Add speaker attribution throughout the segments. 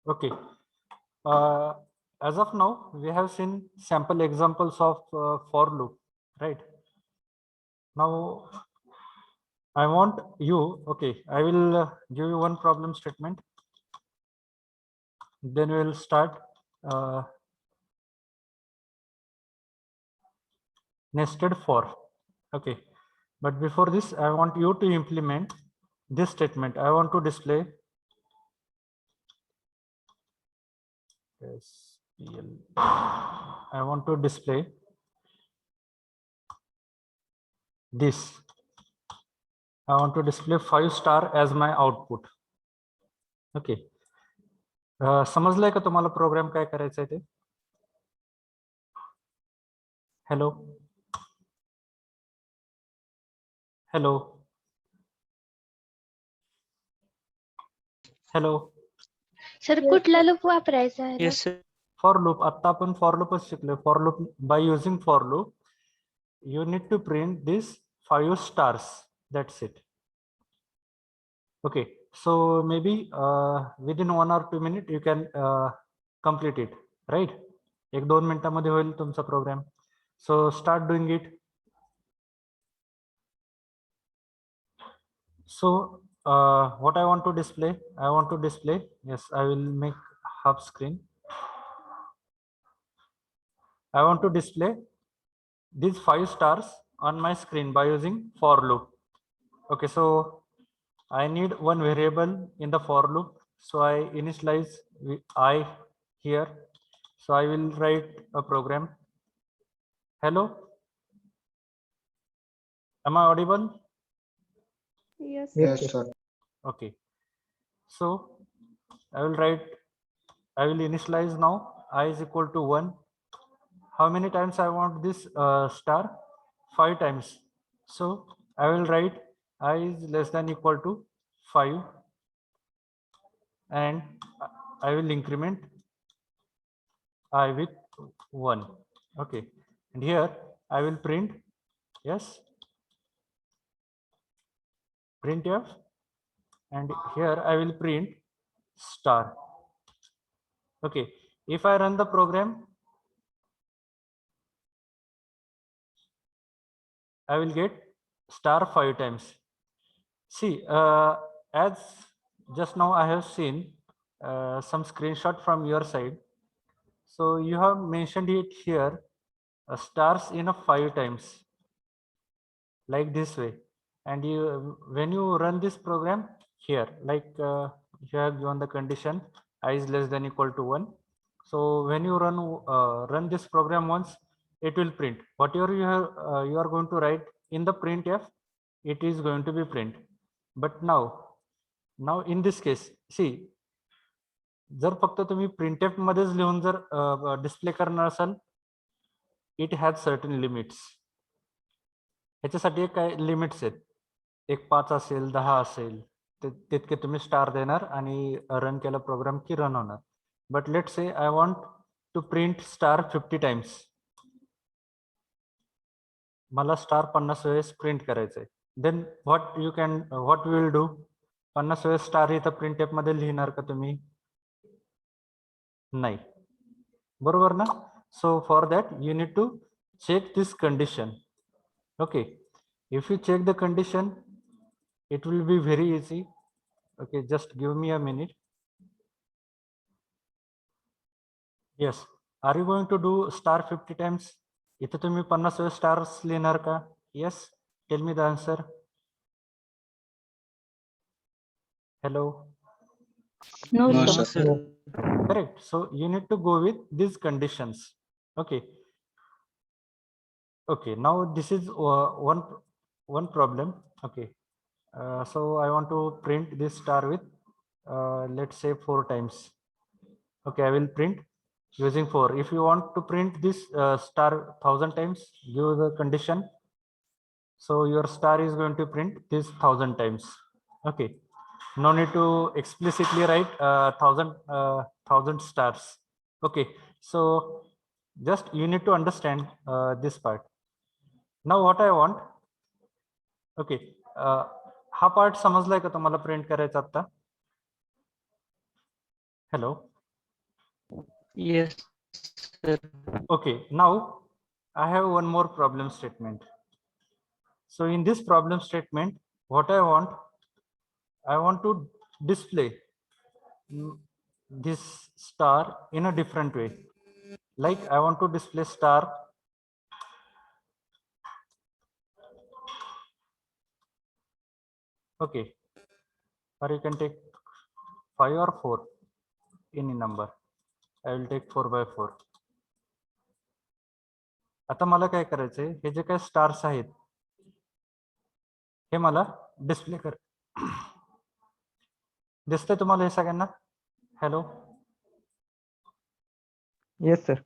Speaker 1: Okay. As of now, we have seen sample examples of for loop, right? Now, I want you, okay, I will give you one problem statement. Then we will start nested for. Okay. But before this, I want you to implement this statement. I want to display SPL. I want to display this. I want to display 5 star as my output. Okay. समजलंय का तुम्हाला programme काय करायचा आहे ते? Hello hello hello
Speaker 2: sir कुठला loop वापरायचा आहे?
Speaker 3: Yes, sir.
Speaker 1: For loop. आता आपण फॉर लूपच शिकलोय. For loop, by using for loop you need to print this 5 stars. That's it. Okay, so maybe within 1 or 2 minutes you can complete it, right? 1-2 मिनिटांमध्ये होईल तुमचा programme. So start doing it. So what I want to display, yes, I will make half screen. I want to display these 5 stars on my screen by using for loop. Okay, so I need one variable in the for loop, so I initialize I here. So I will write a program. Hello, am I audible?
Speaker 2: Yes.
Speaker 4: Yes, sir.
Speaker 1: Okay, so I will initialize now I is equal to 1. How many times I want this star? 5 times. So I will write I is less than equal to 5, and I will increment I with 1. Okay, and here I will print, yes, printf, and here I will print star. Okay, if I run the program, I will get star 5 times. See, as just now I have seen some screenshot from your side. So you have mentioned it here, stars in a 5 times, like this way. And you, when you run this program here, like you have given the condition I is less than equal to 1. So when you run this program once, it will print whatever you are going to write in the printf. It is going to be print. But now in this case, see, जर फक्त तुम्ही printf मध्येच लिहून जर display करणार असाल, it has certain limits. ह्याच्यासाठी एक काय लिमिट्स आहेत. एक 5 असेल, 10 असेल, तितके तुम्ही स्टार देणार आणि रन केला प्रोग्राम की रन होणार. But let say I want to print star 50 times. मला स्टार 50 वेळेस प्रिंट करायचंय. Then what will do? 50 वेळेस स्टार इथं प्रिंटफ मध्ये लिहिणार का तुम्ही? नाही, बरोबर ना? So for that you need to check this condition. Okay, if you check the condition, it will be very easy. Okay, just give me a minute. Yes, are you going to do star 50 times? इथे तुम्ही 50 stars लिहिणार का? Yes, tell me the answer. Hello.
Speaker 2: No,
Speaker 4: No,
Speaker 2: sir.
Speaker 4: sir.
Speaker 1: Correct. So you need to go with these conditions. Okay. Okay, now this is one problem. Okay, so I want to print this star with let's say 4 times. Okay, I will print using 4. If you want to print this star 1000 times, give the condition. So your star is going to print this 1000 times. Okay, no need to explicitly write 1000 stars. Okay, so just you need to understand this part. Now what I want, okay, हा part समजलाय का तुम्हाला print करायचा आता? Hello,
Speaker 3: Yes, sir.
Speaker 1: Okay, now I have one more problem statement. So in this problem statement, what I want to display this star in a different way. Like I want to display star. Okay, or you can take 5 or 4 any number. I will take 4 by 4. आता मला काय करायचंय, हे जे काही stars आहेत हे मला display कर. दिसतंय तुम्हाला हे सगळ्यांना? Hello.
Speaker 4: Yes, sir.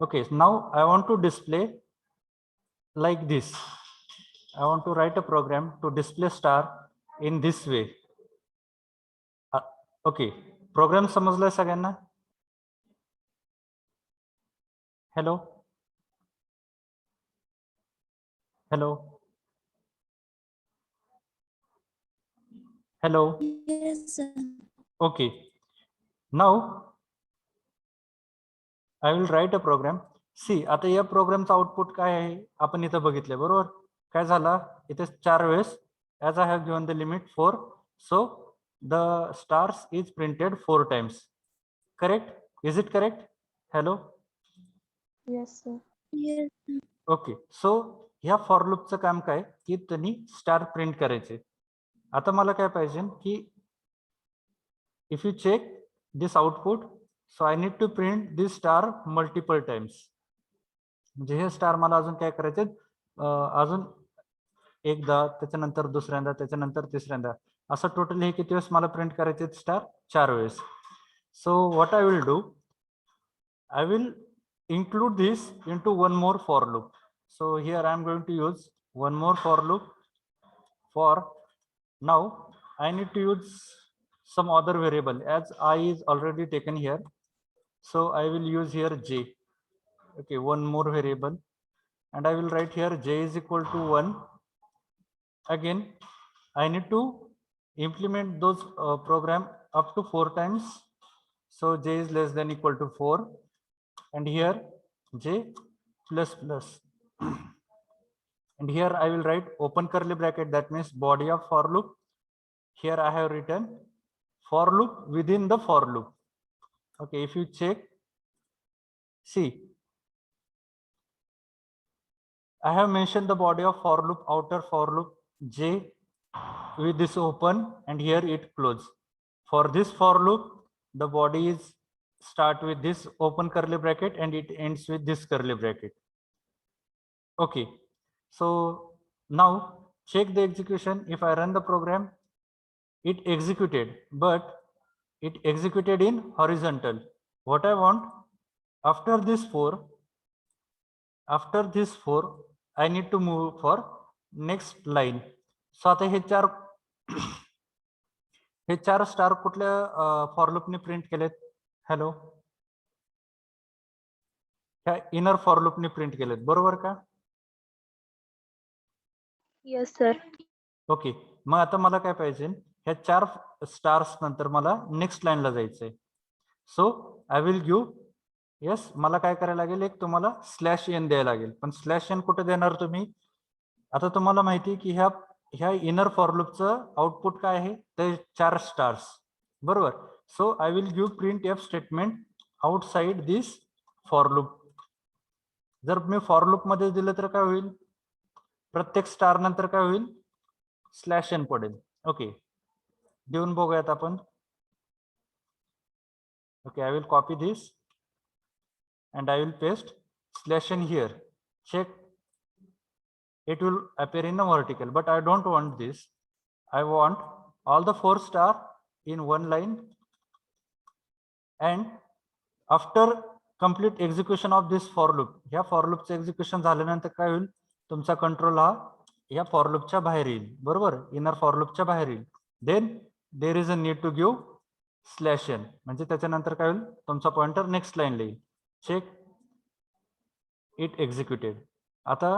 Speaker 1: Okay, now I want to display like this. I want to write a program to display star in this way. Okay, program समजलाय सगळ्यांना? Hello. Hello. Hello.
Speaker 2: Yes, sir.
Speaker 1: Okay. Now I will write a program. See, आता या प्रोग्रामचा output काय आहे आपण इथं बघितलंय बरोबर. काय झाला इथे 4 वेळेस as I have given the limit 4, so the stars is printed 4 times. Correct? Is it correct? Hello.
Speaker 2: Yes, sir. Yes.
Speaker 1: Okay, so ह्या फॉर लूपचं काम काय की त्यांनी स्टार प्रिंट करायचे. आता मला काय पाहिजे की if you check this output, so I need to print this star multiple times. म्हणजे हे स्टार मला अजून काय करायचे, अजून एकदा, त्याच्यानंतर दुसऱ्यांदा, त्याच्यानंतर तिसऱ्यांदा, असं टोटल हे किती वेळेस मला प्रिंट करायचे स्टार? 4 वेळेस. So what I will do, I will include this into one more for loop. So here I am going to use one more for loop. For now I need to use some other variable as I is already taken here. So I will use here j. Okay, one more variable, and I will write here j is equal to 1. Again I need to implement those program up to 4 times. So j is less than equal to 4, and here j plus plus. And here I will write open curly bracket, that means body of for loop. Here I have written for loop within the for loop. Okay, if you check, see, I have mentioned the body of for loop, outer for loop j with this open, and here it close. For this for loop, the body is start with this open curly bracket and it ends with this curly bracket. Okay, so now check the execution. If I run the program, it executed, but it executed in horizontal. What I want, after this 4, I need to move for next line. So आता हे चार star कुठल्या for लूपने print केलेत? Hello, ह्या inner for लूपने print केलेत बरोबर का?
Speaker 2: Yes, sir.
Speaker 1: Okay, मग आता मला काय पाहिजे, ह्या 4 स्टार्स नंतर मला नेक्स्ट लाईनला जायचंय. सो आय विल गिव्ह, यस, मला काय करायला लागेल, एक तुम्हाला स्लॅश एन द्यायला लागेल. पण स्लॅश एन कुठे देणार तुम्ही? आता तुम्हाला माहिती आहे की ह्या इनर फॉर लूपचं आउटपुट काय आहे, ते 4 स्टार्स बरोबर. So I will give printf statement outside this for loop. जर मी फॉर लूप मध्ये दिलं तर काय होईल, प्रत्येक स्टार नंतर काय होईल, स्लॅश एन पडेल. ओके, देऊन बघूयात आपण. Okay, I will copy this and I will paste slash n here. Check, it will appear in a vertical, but I don't want this. I want all the 4 star in one line, and after complete execution of this for loop, ह्या for loop चे execution झाल्यानंतर काय होईल, तुमचा control हा या for loop च्या बाहेर येईल बरोबर, इनर for loop च्या बाहेर येईल. Then there is a need to give slash n, म्हणजे त्याच्यानंतर काय होईल, तुमचा पॉइंटर नेक्स्ट लाईनला येईल. Check, it executed. आता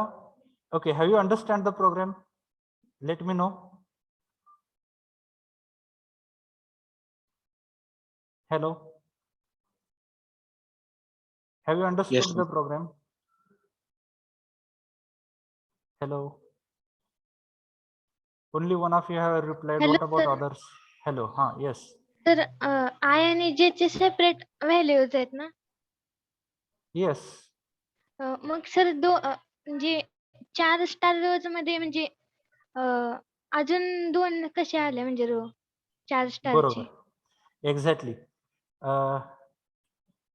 Speaker 1: okay, have you understand the program? Let me know. Hello. Have you understood
Speaker 3: Yes,
Speaker 1: the
Speaker 3: sir.
Speaker 1: program? Hello. Only one of you have replied.
Speaker 2: Hello,
Speaker 1: What about
Speaker 2: sir.
Speaker 1: others? Hello. Yes.
Speaker 2: Sir I आणि जे चे separate values आहेत ना
Speaker 1: Yes.
Speaker 2: मग sir म्हणजे 4 star रोज मध्ये म्हणजे अजून 2 कसे आले म्हणजे रो 4 स्टारचे
Speaker 1: बरोबर. Exactly.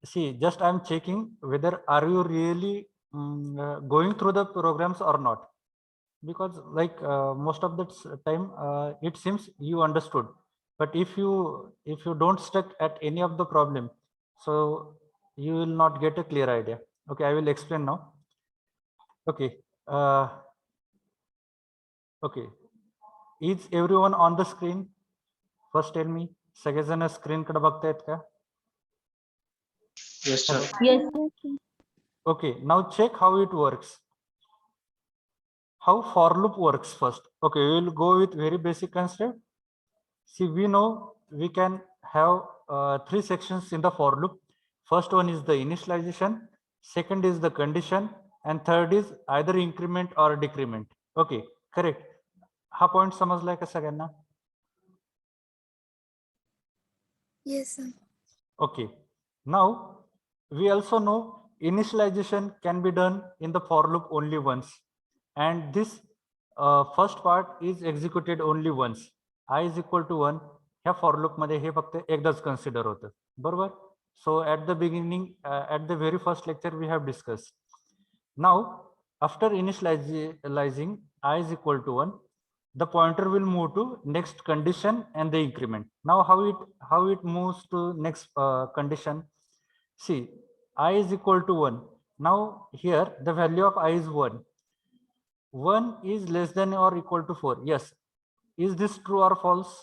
Speaker 1: See, just I'm checking whether are you really going through the programs or not, because like most of the time it seems you understood, but if you don't stuck at any of the problem, so you will not get a clear idea. Okay, I will explain now. Okay. Okay, is everyone on the screen? First tell me, सगळेजण screen कडे बघतायत का?
Speaker 3: Yes, sir.
Speaker 1: Hello?
Speaker 2: Yes.
Speaker 1: Okay, now check how it works. How for loop works first. Okay, we will go with very basic concept. See, we know we can have 3 sections in the for loop. First one is the initialization, second is the condition, and third is either increment or decrement. Okay, correct. हा point समजलाय का सगळ्यांना?
Speaker 2: Yes, sir.
Speaker 1: Okay, now we also know initialization can be done in the for loop only once, and this first part is executed only once. I is equal to 1 ह्या for loop मध्ये हे फक्त एकदाच consider होतं, बरोबर? So at the beginning, at the very first lecture we have discussed. Now after initializing I is equal to 1, the pointer will move to next condition and the increment. Now how it moves to next condition? See, I is equal to 1. Now here the value of I is 1. 1 is less than or equal to 4. Yes. Is this true or false?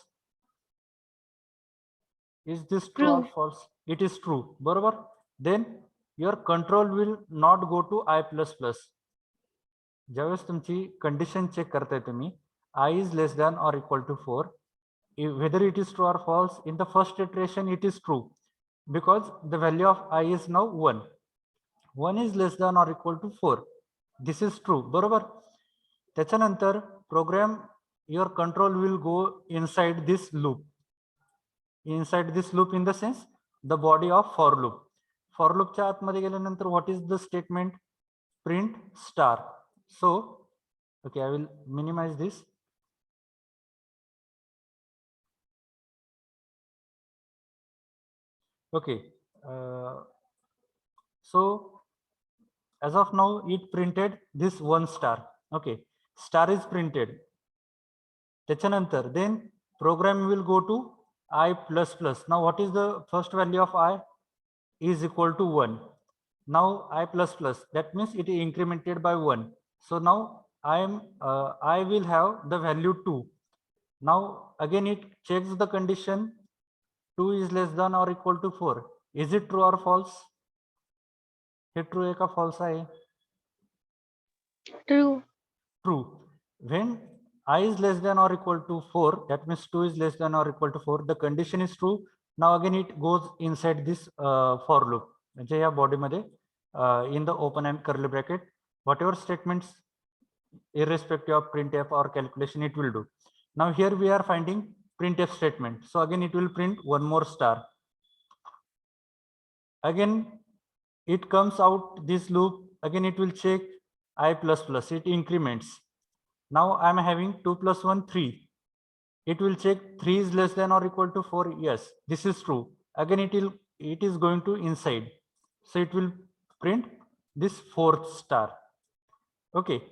Speaker 1: Is this true or false? It is true. बरोबर? Then your control will not go to I plus plus. ज्यावेळेस तुमची condition check करताय तुम्ही, I is less than or equal to 4. Whether it is true or false, in the first iteration it is true, because the value of I is now 1. 1 is less than or equal to 4. This is true. बरोबर? त्याच्यानंतर program, your control will go inside this loop. Inside this loop in the sense the body of for loop. For loop च्या आतमध्ये गेल्यानंतर what is the statement? Print star. So okay, I will minimize this. Okay, so as of now it printed this 1 star. Okay, star is printed. त्याच्यानंतर then program will go to I plus plus. Now what is the first value of I? Is equal to 1. Now I plus plus, that means it is incremented by 1. So now I will have the value 2. Now again it checks the condition 2 is less than or equal to 4. Is it true or false? Hey true आहे का false आहे?
Speaker 2: True.
Speaker 1: True. When I is less than or equal to 4, that means 2 is less than or equal to 4, the condition is true. Now again it goes inside this for loop. म्हणजे या body मध्ये in the open and curly bracket, whatever statements irrespective of printf or calculation it will do. Now here we are finding printf statement. So again it will print one more star. Again it comes out this loop. Again it will check I plus plus. It increments. Now I am having 2 plus 1, 3. It will check 3 is less than or equal to 4. Yes, this is true. Again it is going to inside. So it will print this 4th star. Okay,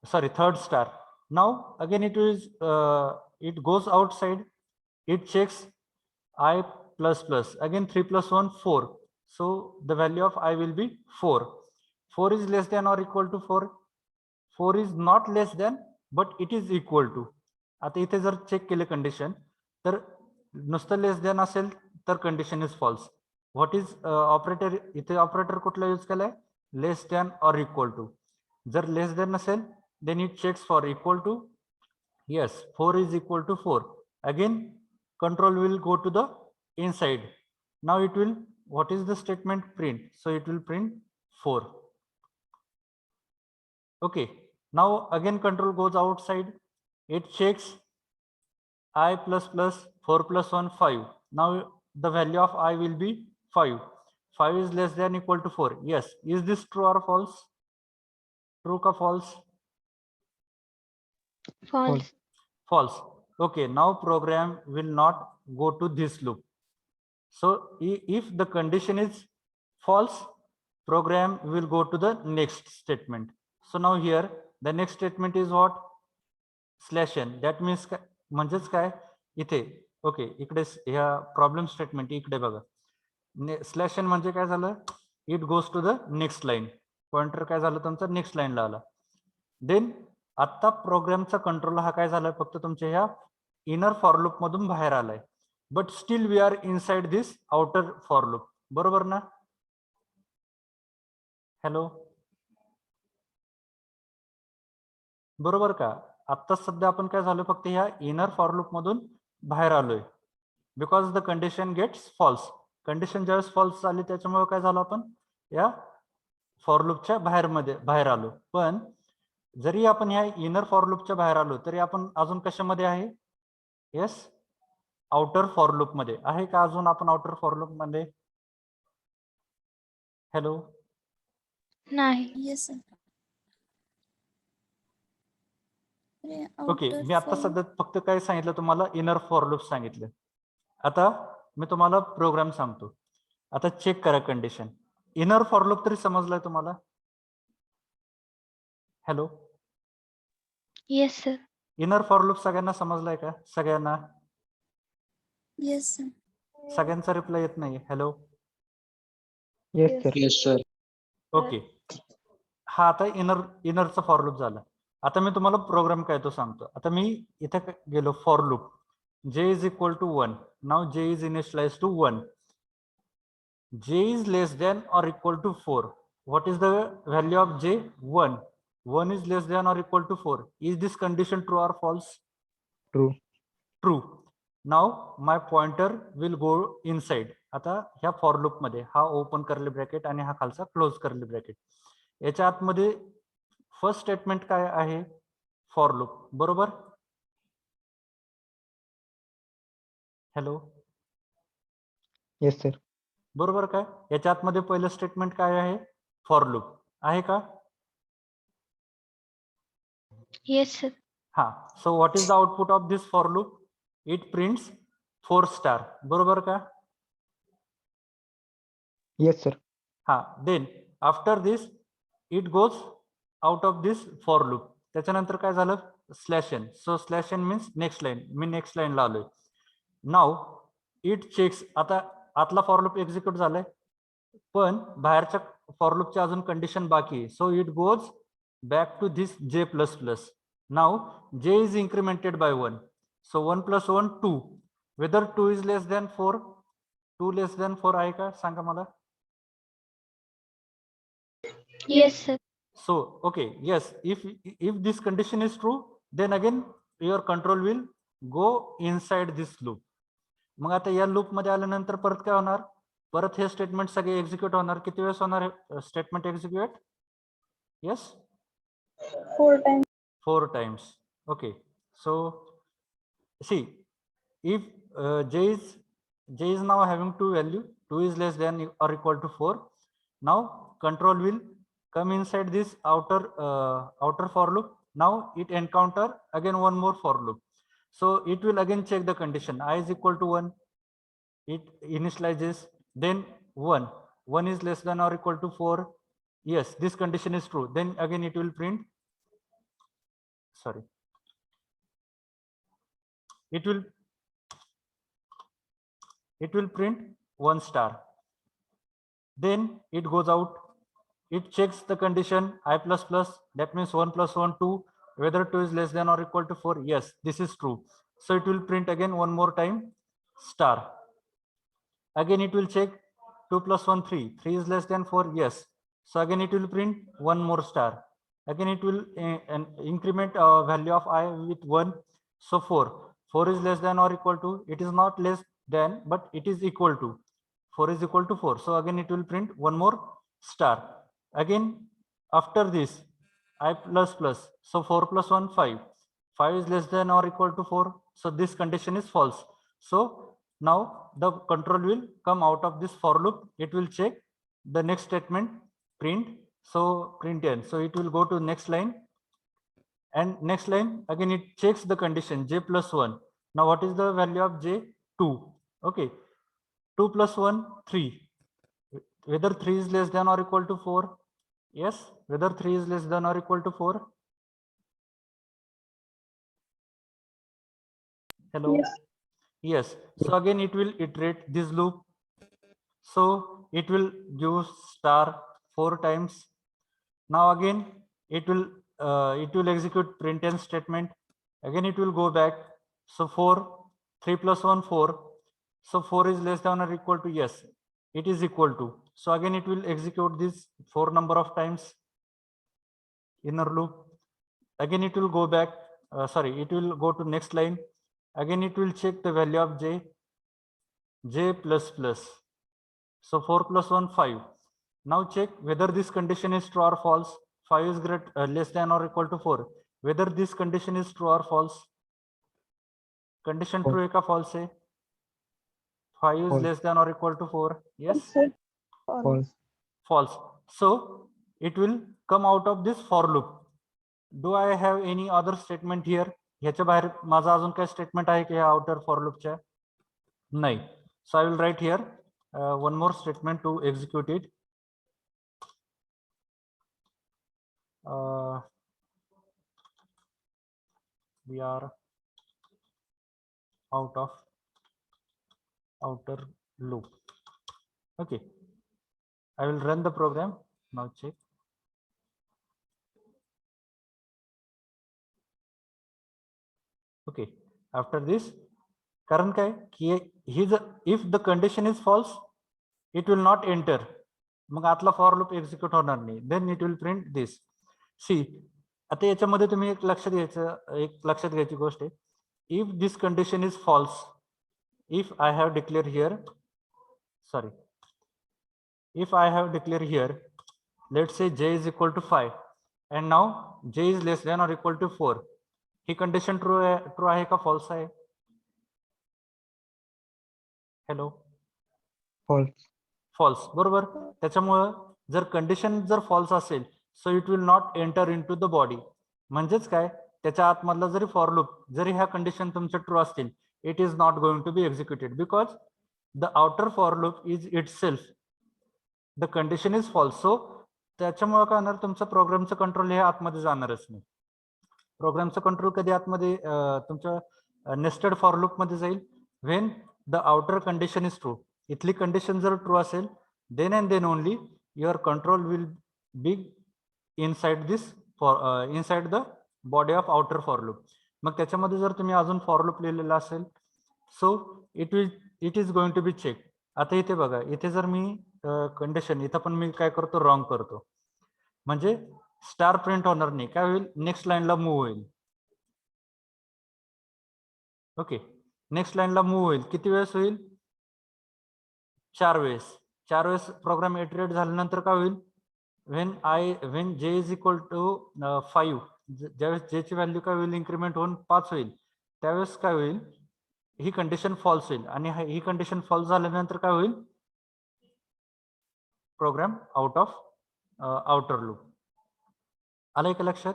Speaker 1: sorry, 3rd star. Now again it goes outside. It checks I plus plus. Again 3 plus 1, 4. So the value of I will be 4. 4 is less than or equal to 4. 4 is not less than, but it is equal to. आता इथे जर check केले condition तर नुसतं less than असेल तर condition is false. What is operator, इथे operator कुठला यूज केलाय? Less than or equal to. जर लेस दॅन नसेल then it checks for equal to. yes, 4 is equal to 4. Again control will go to the inside. Now it will what is the statement print? So it will print 4. Okay, now again control goes outside. It checks I plus plus 4 plus 1 5. Now the value of I will be 5. 5 is less than equal to 4. Yes. Is this true or false? True or false?
Speaker 2: false.
Speaker 1: False. Okay, now program will not go to this loop. So if the condition is false, program will go to the next statement. So now here the next statement is what? Slash n. That means म्हणजेच काय इथे okay इकडे ह्या problem statement इकडे बघा slash n म्हणजे काय झालं it goes to the next line pointer काय झालं तुमचं नेक्स्ट लाईनला आला देन आता प्रोग्रामचा कंट्रोल हा काय झाला फक्त तुमच्या ह्या इनर फॉर लूप मधून बाहेर आलाय but still we are inside this outer for loop बरोबर ना हॅलो बरोबर का आता सध्या आपण काय झालं फक्त ह्या इनर फॉर लूप मधून बाहेर आलोय because the condition gets false condition ज्यावेळेस फॉल्स झाली त्याच्यामुळे काय झालं आपण या फॉर लूपच्या बाहेर आलो पण जरी आपण ह्या इनर फॉर लूपच्या बाहेर आलो तरी आपण अजून कशामध्ये आहे येस आउटर फॉर लूप मध्ये आहे का अजून आपण आउटर फॉर लूप मध्ये हॅलो
Speaker 2: नाही.
Speaker 4: Yes sir.
Speaker 1: ओके मी आता सध्या फक्त काय सांगितलं तुम्हाला इनर फॉर लूप सांगितलं आता मी तुम्हाला प्रोग्राम सांगतो आता चेक करा कंडिशन इनर फॉर लूप तरी समजलाय तुम्हाला hello
Speaker 2: yes sir.
Speaker 1: Inner for loop सगळ्यांना समजलाय का सगळ्यांना
Speaker 4: येस सर.
Speaker 1: सगळ्यांचा रिप्लाय येत नाही हॅलो
Speaker 3: येस सर.
Speaker 1: ओके हा आता इनरचा फॉर लूप झाला आता मी तुम्हाला प्रोग्राम काय तो सांगतो आता मी इथे गेलो for loop J is equal to 1 now J is initialize to 1 J is less than और equal to 4 what is the value of J 1 1 is less than or equal to 4 is this condition true or false true now my pointer will go inside आता ह्या for loop मध्ये हा open curly bracket आणि हा खालचा close curly bracket याच्या आतमध्ये first statement काय आहे फॉर लूप बरोबर हॅलो
Speaker 5: येस सर
Speaker 1: बरोबर काय याच्या आतमध्ये पहिलं स्टेटमेंट काय आहे फॉर लूप आहे का
Speaker 2: येस सर.
Speaker 1: हा so what is the output of this for loop it prints 4 star बरोबर का
Speaker 5: येस सर
Speaker 1: हा then after this it goes out of this for loop त्याच्यानंतर काय झालं slash n so slash n means next line मी next लाईनला आलोय now it checks आता आतला फॉर लूप एक्झिक्यूट झालाय पण बाहेरच्या फॉर लूपच्या अजून कंडिशन बाकी सो it goes back to this j plus plus now j is incremented by 1 so 1 plus 1 2 whether 2 is less than 4 2 less than 4 आहे का सांगा मला
Speaker 2: yes sir.
Speaker 1: so okay yes if this condition is true then again your control will go inside this loop मग आता या loop मध्ये आल्यानंतर परत काय होणार परत हे स्टेटमेंट सगळे एक्झिक्यूट होणार किती वेळेस होणार statement execute yes 4 times okay so see if j is now having two value 2 is less than or equal to 4 now control will come inside this outer for loop now it encounter again one more for loop so it will again check the condition I is equal to 1 it initializes then 1 is less than or equal to 4 yes this condition is true then again it will print sorry it will print 1 star then it goes out it checks the condition I plus plus that means 1 plus 1 2 whether 2 is less than or equal to 4 yes this is true so it will print again one more time star again it will check 2 plus 1 3 3 is less than 4 yes so again it will print one more star again it will increment value of I with 1 so 4 is less than or equal to it is not less than but it is equal to 4 is equal to 4. So again it will print one more star. Again after this I plus plus. So 4 plus 1 5. 5 is less than or equal to 4. So this condition is false. So now the control will come out of this for loop. It will check the next statement print. So print n. So it will go to next line. And next line again it checks the condition j plus 1. Now what is the value of j? 2. Okay. 2 plus 1 3. Whether 3 is less than or equal to 4? Yes. Whether 3 is less than or equal to 4? Hello. Yes. So again it will iterate this loop. So it will give star 4 times. Now again it will execute printf statement. Again it will go back. So 4, 3 plus 1 4. So 4 is less than or equal to, yes, it is equal to. So again it will execute this 4 number of times inner loop. Again it will go back. It will go to next line. Again it will check the value of j plus plus. So 4 plus 1 5. Now check whether this condition is true or false. 5 is less than or equal to 4. Whether this condition is true or false. Condition true है false है? 5 is
Speaker 5: False.
Speaker 1: less than or equal to 4. Yes.
Speaker 5: False.
Speaker 1: False. So it will come out of this for loop. Do I have any other statement here? ह्याच्या बाहेर माझा अजून काय statement आहे की outer for लूपच्या? नाही. So I will write here one more statement to execute it. We are out of outer loop. Okay. I will run the program. Now check. Okay. After this, कारण काय की if the condition is false, it will not enter. मग आतला for loop execute होणार नाही. Then it will print this. See, आता याच्यामध्ये तुम्ही एक लक्षात घ्यायची गोष्ट आहे. If this condition is false, if I have declared here, if I have declared here, let's say j is equal to 5 and now j is less than or equal to 4. ही condition true आहे का false आहे? Hello. False. बरोबर. त्याच्यामुळं जर condition जर false असेल, so it will not enter into the body. म्हणजेच काय, त्याच्या आतमधला जरी फॉर लूप जरी ह्या कंडिशन तुमच्या ट्रू असतील, it is not going to be executed because the outer for loop is itself the condition is false. So त्याच्यामुळे काय होणार, तुमचं प्रोग्रामचं कंट्रोल हे आतमध्ये जाणारच नाही. प्रोग्रामचं कंट्रोल कधी आतमध्ये तुमच्या नेस्टेड फॉर लूप मध्ये जाईल when the outer condition is true. इथली कंडिशन जर ट्रू असेल, then and then only your control will be inside this inside the body of outer for loop. मग त्याच्यामध्ये जर तुम्ही अजून फॉर लूप लिहिलेला असेल, so it is going to be check. आता इथे बघा, इथे जर मी कंडिशन इथं पण मी काय करतो, रॉंग करतो, म्हणजे स्टार प्रिंट होणार नाही. काय होईल, नेक्स्ट लाईनला मूव्ह होईल. ओके, नेक्स्ट लाईनला मूव्ह होईल. किती वेळेस होईल? 4 वेळेस. 4 वेळेस प्रोग्राम इटरेट झाल्यानंतर काय होईल, when J is equal to 5, ज्यावेळेस जे ची व्हॅल्यू काय होईल, इन्क्रीमेंट होऊन 5 होईल, त्यावेळेस काय होईल, ही कंडिशन फॉल्स होईल. आणि ही कंडिशन फॉल्स झाल्यानंतर काय होईल, program out of outer loop. आलंय का लक्षात?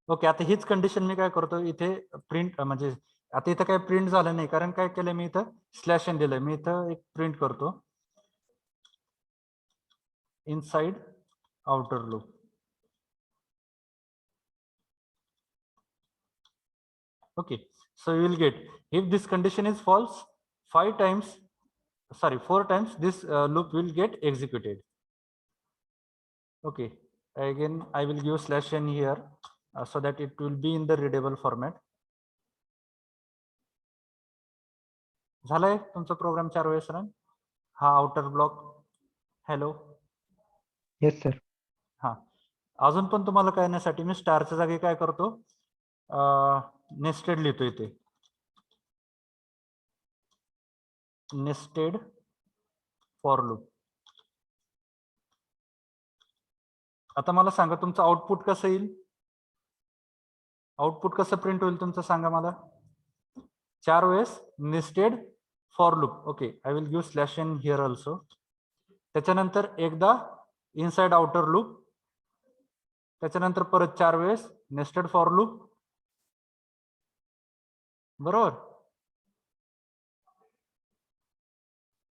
Speaker 1: ओके, आता हीच कंडिशन मी काय करतो, इथे प्रिंट म्हणजे आता इथं काय प्रिंट झालं नाही, कारण काय केलं मी इथं स्लॅश एन दिलंय. मी इथं एक प्रिंट करतो inside outer loop. Okay, so you will get, if this condition is false, 4 times this loop will get executed. Okay, again I will give slash n here so that it will be in the readable format. झालाय तुमचा programme 4 वेळेस run. हा outer block. Hello.
Speaker 5: Yes sir.
Speaker 1: हा, अजून पण तुम्हाला कळण्यासाठी मी स्टारच्या जागी काय करतो, नेस्टेड लिहितो इथे. Nested for loop. आता मला सांगा तुमचं आउटपुट कसं येईल, आउटपुट कसं प्रिंट होईल तुमचं सांगा मला. 4 वेळेस nested for loop. Okay, I will give slash in here also. त्याच्यानंतर एकदा इनसाइड आउटर लूप, त्याच्यानंतर परत 4 वेळेस नेस्टेड फॉर लूप. बरोबर.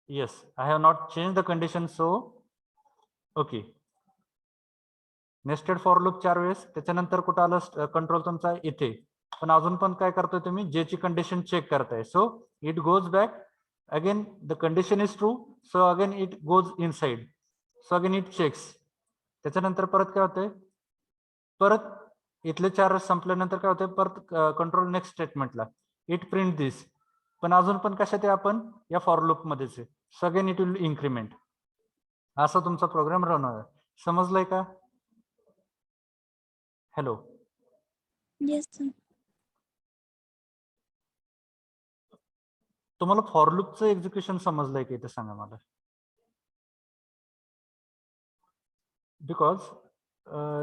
Speaker 1: Yes, I have not change the condition. So okay, nested for loop 4 वेळेस, त्याच्यानंतर कुठं आलं कंट्रोल तुमचा इथे. पण अजून पण काय करतोय तुम्ही, जे ची कंडिशन चेक करताय. So it goes back again, the condition is true, so again it goes inside, so again it checks. त्याच्यानंतर परत काय होतंय, परत इथले 4 संपल्यानंतर काय होतंय, परत कंट्रोल नेक्स्ट स्टेटमेंटला इट प्रिंट दिस. पण अजून पण कशात आहे आपण, या फॉर लूप मध्येच आहे. So again it will increment. असा तुमचा प्रोग्राम रन होणार. समजलंय का? हॅलो.
Speaker 4: Yes, sir.
Speaker 1: तुम्हाला फॉर लूपचं एक्झिक्युशन समजलंय की ते सांगा मला. Because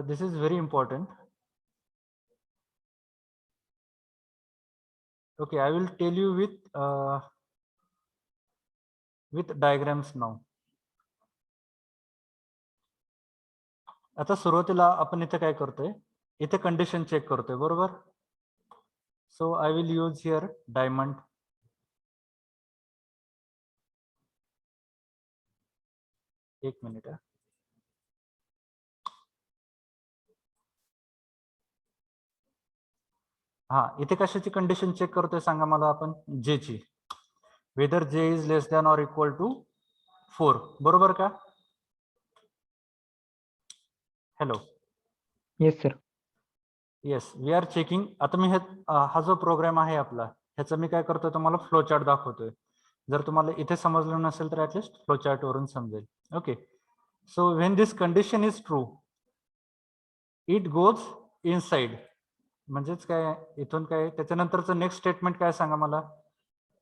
Speaker 1: this is very important. Okay, I will tell you with diagrams now. आता सुरुवातीला आपण इथे काय करतोय, इथे कंडिशन चेक करतोय. बरोबर. So I will use here diamond. एक मिनिट. हा, इथे कशाची कंडिशन चेक करतोय सांगा मला आपण, जे ची. Whether J is less than or equal to 4. बरोबर का? Hello.
Speaker 5: Yes, sir.
Speaker 1: Yes, we are checking. आता मी हा जो प्रोग्राम आहे आपला, ह्याचा मी काय करतोय तुम्हाला फ्लो चार्ट दाखवतोय. जर तुम्हाला इथे समजलं नसेल तर ऍटलिस्ट फ्लो चार्ट वरून समजेल. Okay, so when this condition is true, it goes inside. म्हणजेच काय, इथून काय, त्याच्यानंतरचं नेक्स्ट स्टेटमेंट काय सांगा मला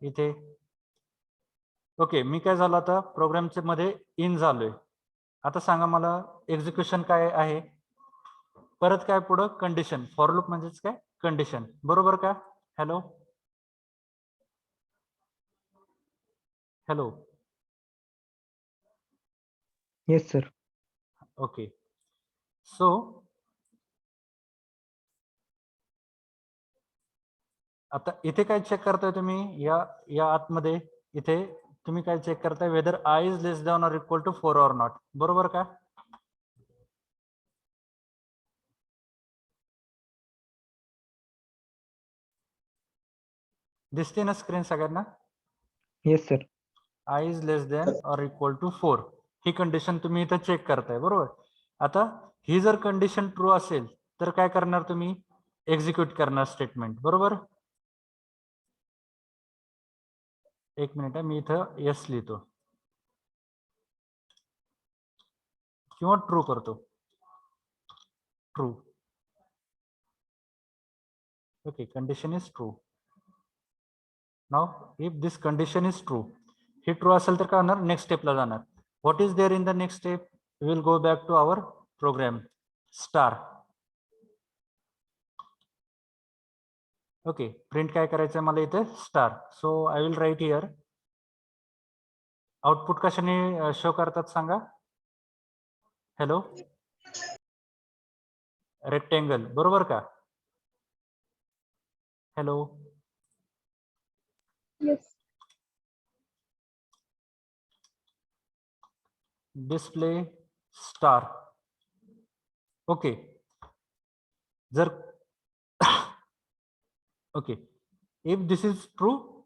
Speaker 1: इथे. ओके, मी काय झालं आता प्रोग्रामच्या मध्ये इन झालोय. आता सांगा मला एक्झिक्युशन काय आहे. परत काय पुढं कंडिशन. फॉर लूप म्हणजेच काय, कंडिशन. बरोबर का? Hello. Hello.
Speaker 5: Yes, sir.
Speaker 1: Okay, so आता इथे काय चेक करताय तुम्ही, या आतमध्ये इथे तुम्ही काय चेक करताय, whether I is less than or equal to 4 or not. बरोबर का? दिसते ना स्क्रीन सगळ्यांना?
Speaker 5: Yes, sir.
Speaker 1: I is less than or equal to 4 ही कंडिशन तुम्ही इथं चेक करताय. बरोबर. आता ही जर कंडिशन ट्रू असेल तर काय करणार तुम्ही, एक्झिक्यूट करणार स्टेटमेंट. बरोबर. एक मिनिट, मी इथं येस लिहितो किंवा ट्रू करतो. True. Okay, condition is true. Now if this condition is true, हे ट्रू असेल तर काय होणार, नेक्स्ट स्टेपला जाणार. What is there in the next step, we will go back to our program star. Okay, print काय करायचं मला इथे, star. So I will write here. Output कशाने शो करतात सांगा. हॅलो. रेक्टेंगल. बरोबर का? Hello.
Speaker 4: Yes.
Speaker 1: Display star. Okay, जर okay, if this is true,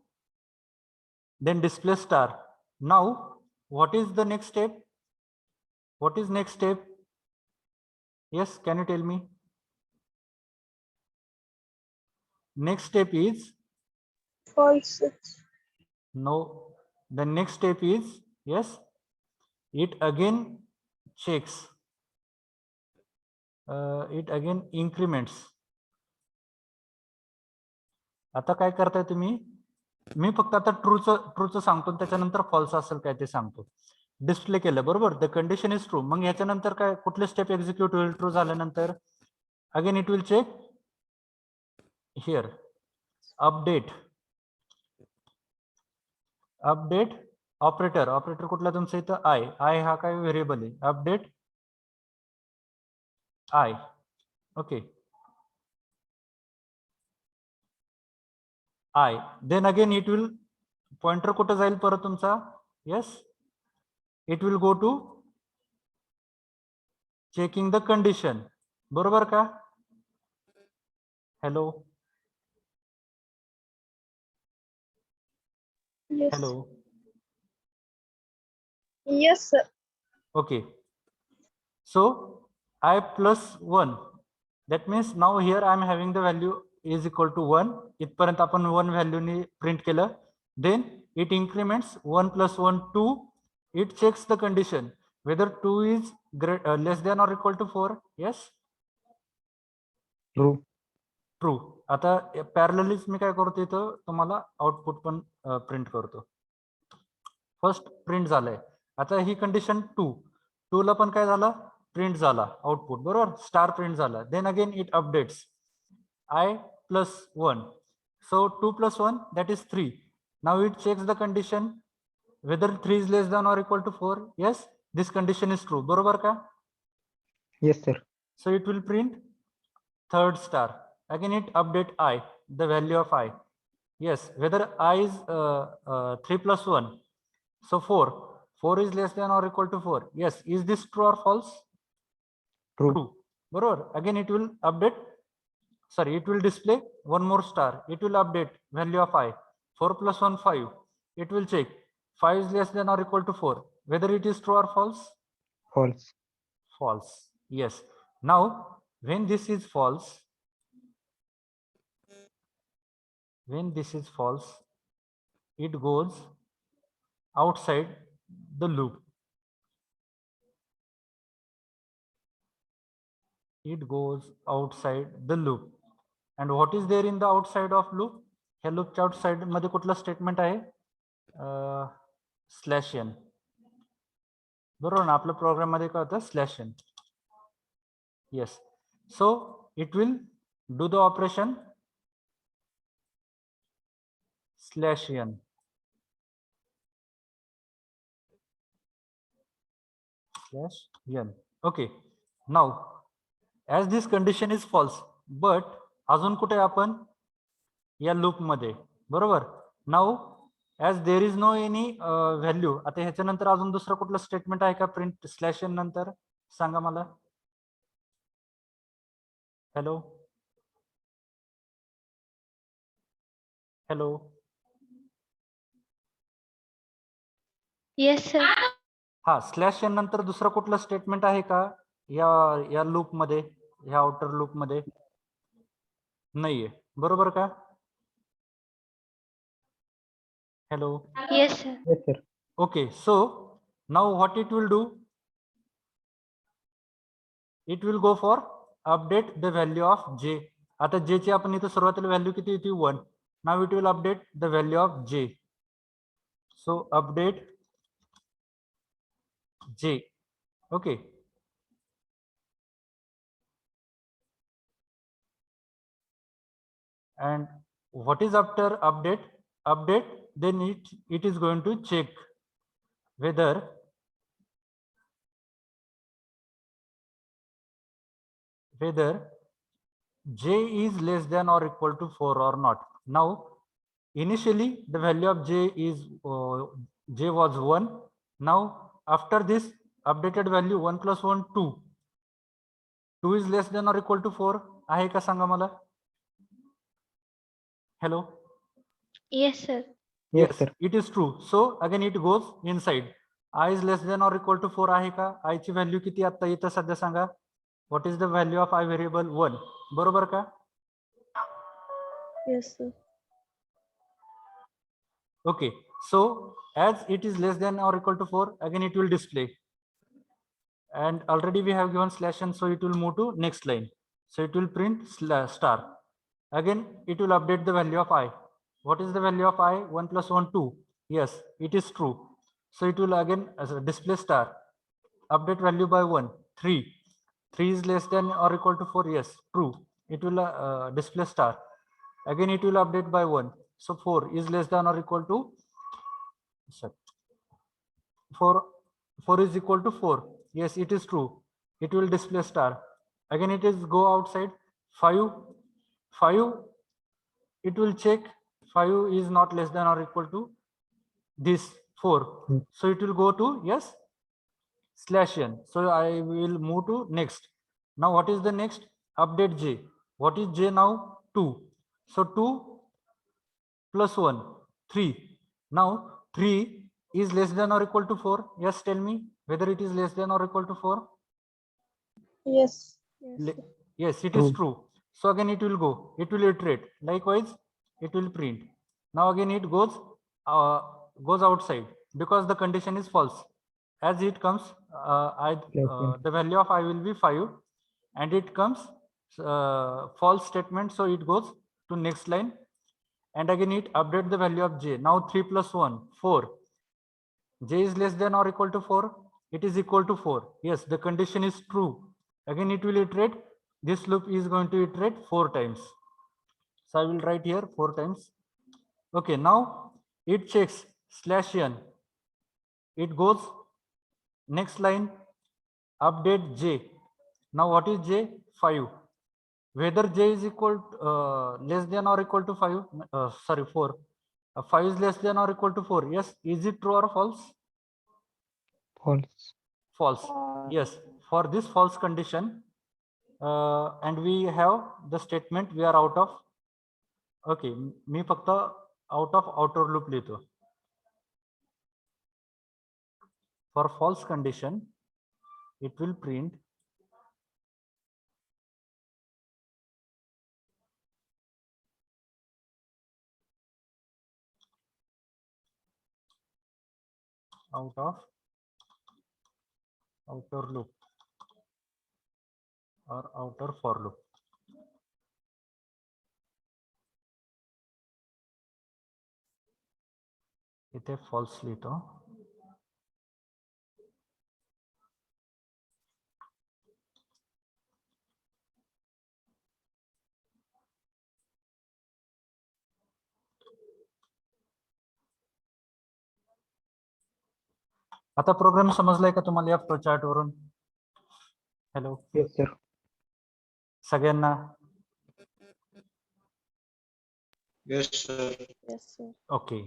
Speaker 1: then display star. Now what is the next step? What is next step? Yes, can you tell me? Next step is
Speaker 4: False.
Speaker 1: no. The next step is, yes, it again checks, it again increments. आता काय करताय तुम्ही, मी फक्त आता ट्रूचं सांगतो, त्याच्यानंतर false असेल काय ते सांगतो. डिस्प्ले केलं बरोबर, द कंडिशन इज ट्रू. मग ह्याच्यानंतर काय कुठले स्टेप एक्झिक्यूट होईल ट्रू झाल्यानंतर? Again it will check here update operator कुठला तुमचं इथं आय हा काय व्हेरिएबल आहे. Update I. Okay, I. Then again it will pointer कुठं जाईल परत तुमचा? Yes, it will go to checking the condition. बरोबर का? Hello
Speaker 4: Yes.
Speaker 1: Hello.
Speaker 4: Yes, sir.
Speaker 1: Okay, so I plus 1, that means now here I am having the value is equal to 1. इथपर्यंत आपण 1 value ने print केलं. Then it increments 1 plus 1 2. It checks the condition whether 2 is less than or equal to 4. Yes,
Speaker 5: true.
Speaker 1: True. आता पॅरललीच मी काय करतो इथं तुम्हाला output पण प्रिंट करतो. फर्स्ट प्रिंट झालंय. आता ही कंडिशन 2 ला पण काय झालं? प्रिंट झाला आउटपुट बरोबर, स्टार प्रिंट झाला. Then again it updates I plus 1. So 2 plus 1 that is 3. Now it checks the condition whether 3 is less than or equal to 4. Yes, this condition is true. बरोबर का?
Speaker 5: Yes sir.
Speaker 1: So it will print third star. Again it update I, the value of I. Yes, whether I is 3 plus 1. So 4 is less than or equal to 4. Yes, is this true or false?
Speaker 5: True.
Speaker 1: Borobar. Again it will update, sorry, it will display one more star. It will update value of I. 4 plus 1 5. It will check 5 is less than or equal to 4. Whether it is true or false?
Speaker 5: False.
Speaker 1: False. Yes. Now when this is false, it goes outside the loop. It goes outside the loop. And what is there in the outside of loop? ह्या लूपच्या outside मध्ये कुठलं statement आहे? Slash n. बरोबर ना, आपल्या program मध्ये काय होतं? Slash n. Yes. So it will do the operation slash n. Slash n. Okay. Now, as this condition is false, but अजून कुठे आपण या लूप मध्ये बरोबर. Now as there is no any value. आता ह्याच्यानंतर अजून दुसरं कुठलं स्टेटमेंट आहे का प्रिंट स्लॅश एन नंतर? सांगा मला. Hello hello.
Speaker 2: Yes sir.
Speaker 1: हा, स्लॅश एन नंतर दुसरं कुठलं स्टेटमेंट आहे का या लूप मध्ये, ह्या आउटर लूप मध्ये? नाहीये. बरोबर का? Hello.
Speaker 2: Yes sir.
Speaker 5: Yes sir.
Speaker 1: Okay, so now what it will do? It will go for update the value of j. आता j ची आपण इथे सुरुवातीला व्हॅल्यू किती होती? 1. Now it will update the value of j. So update j. Okay. And what is after update? Update, then it is going to check whether j is less than or equal to 4 or not. Now initially the value of j was 1. Now after this updated value 1 plus 1 2. 2 is less than or equal to 4 आहे का सांगा मला. Hello.
Speaker 2: Yes sir.
Speaker 5: Yes sir.
Speaker 1: It is true. So again it goes inside. I is less than or equal to 4 आहे का? I ची value किती आता इथं सध्या सांगा. What is the value of I variable? 1. बरोबर का?
Speaker 4: Yes, sir.
Speaker 1: Okay. So as it is less than or equal to 4, again it will display. And already we have given slash n, so it will move to next line. So it will print star. Again it will update the value of I. What is the value of I? 1 plus 1, 2. Yes, it is true. So it will again as a display star. Update value by 1, 3. 3 is less than or equal to 4. Yes, true. It will display star. Again, it will update by 1. So 4 is less than or equal to 4 is equal to 4. Yes, it is true. It will display star. Again, it is go outside 5. 5, it will check 5 is not less than or equal to this 4.
Speaker 5: Hmm.
Speaker 1: So it will go to yes /n. So I will move to next. Now what is the next? Update j. What is j now? 2. So 2 plus 1, 3. Now 3 is less than or equal to 4. Yes, tell me whether it is less than or equal to 4.
Speaker 4: Yes.
Speaker 1: Yes, it is
Speaker 5: True.
Speaker 1: true. So again it will go. It will iterate. Likewise, it will print. Now again it goes outside because the condition is false. As it comes, the value of I will be 5, and it comes false statement. So it goes to next line, and again it update the value of j. Now 3 plus 1, 4. J is less than or equal to 4. It is equal to 4. Yes, the condition is true. Again it will iterate. This loop is going to iterate 4 times. So I will write here 4 times. Okay, now it checks /n. It goes next line, update j. Now what is j? 5. Whether j is equal less than or equal to 5, 4. 5 is less than or equal to 4. Yes, is it true or false?
Speaker 5: False.
Speaker 1: False. Yes, for this false condition, and we have the statement we are out of. Okay, मी फक्त out of outer loop लिहितो. For false condition, it will print out of outer loop or outer for loop. इथे false लिहितो. आता programme समजलाय का तुम्हाला या flow chart वरून? Hello
Speaker 5: Yes, sir.
Speaker 1: सगळ्यांना?
Speaker 3: Yes, sir.
Speaker 4: Yes, sir.
Speaker 1: Okay,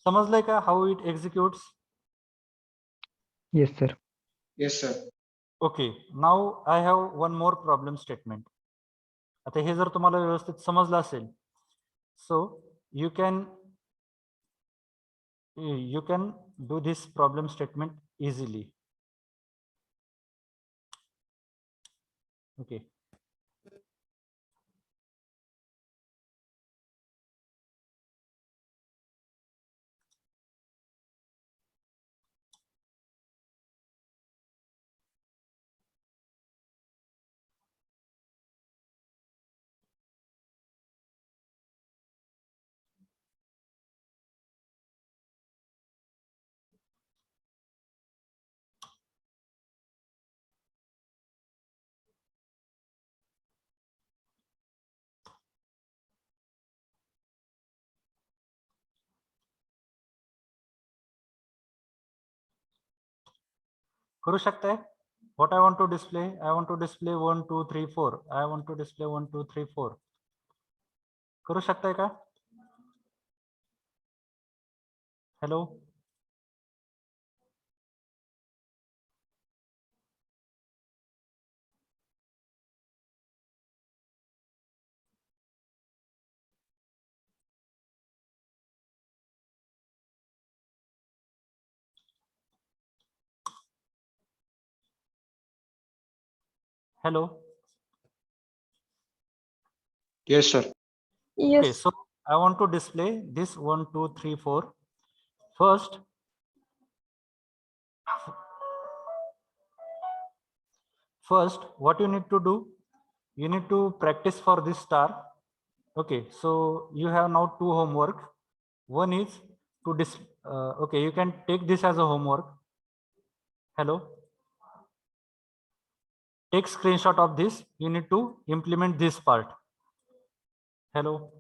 Speaker 1: समजलंय का how it executes?
Speaker 5: Yes, sir.
Speaker 3: Yes, sir.
Speaker 1: Okay, now I have one more problem statement. आता हे जर तुम्हाला व्यवस्थित समजलं असेल, so you can do this problem statement easily. Okay, करू शकताय? What I want to display? I want to display 1, 2, 3, 4. I want to display 1, 2, 3, 4. करू शकताय का? Hello, hello.
Speaker 3: Yes, sir.
Speaker 4: Yes.
Speaker 1: Okay, so I want to display this 1, 2, 3, 4. First, what you need to do? you need to practice for this star. Okay, so you have now two homework. One is to okay, you can take this as a homework. Hello. Take screenshot of this. You need to implement this part. Hello.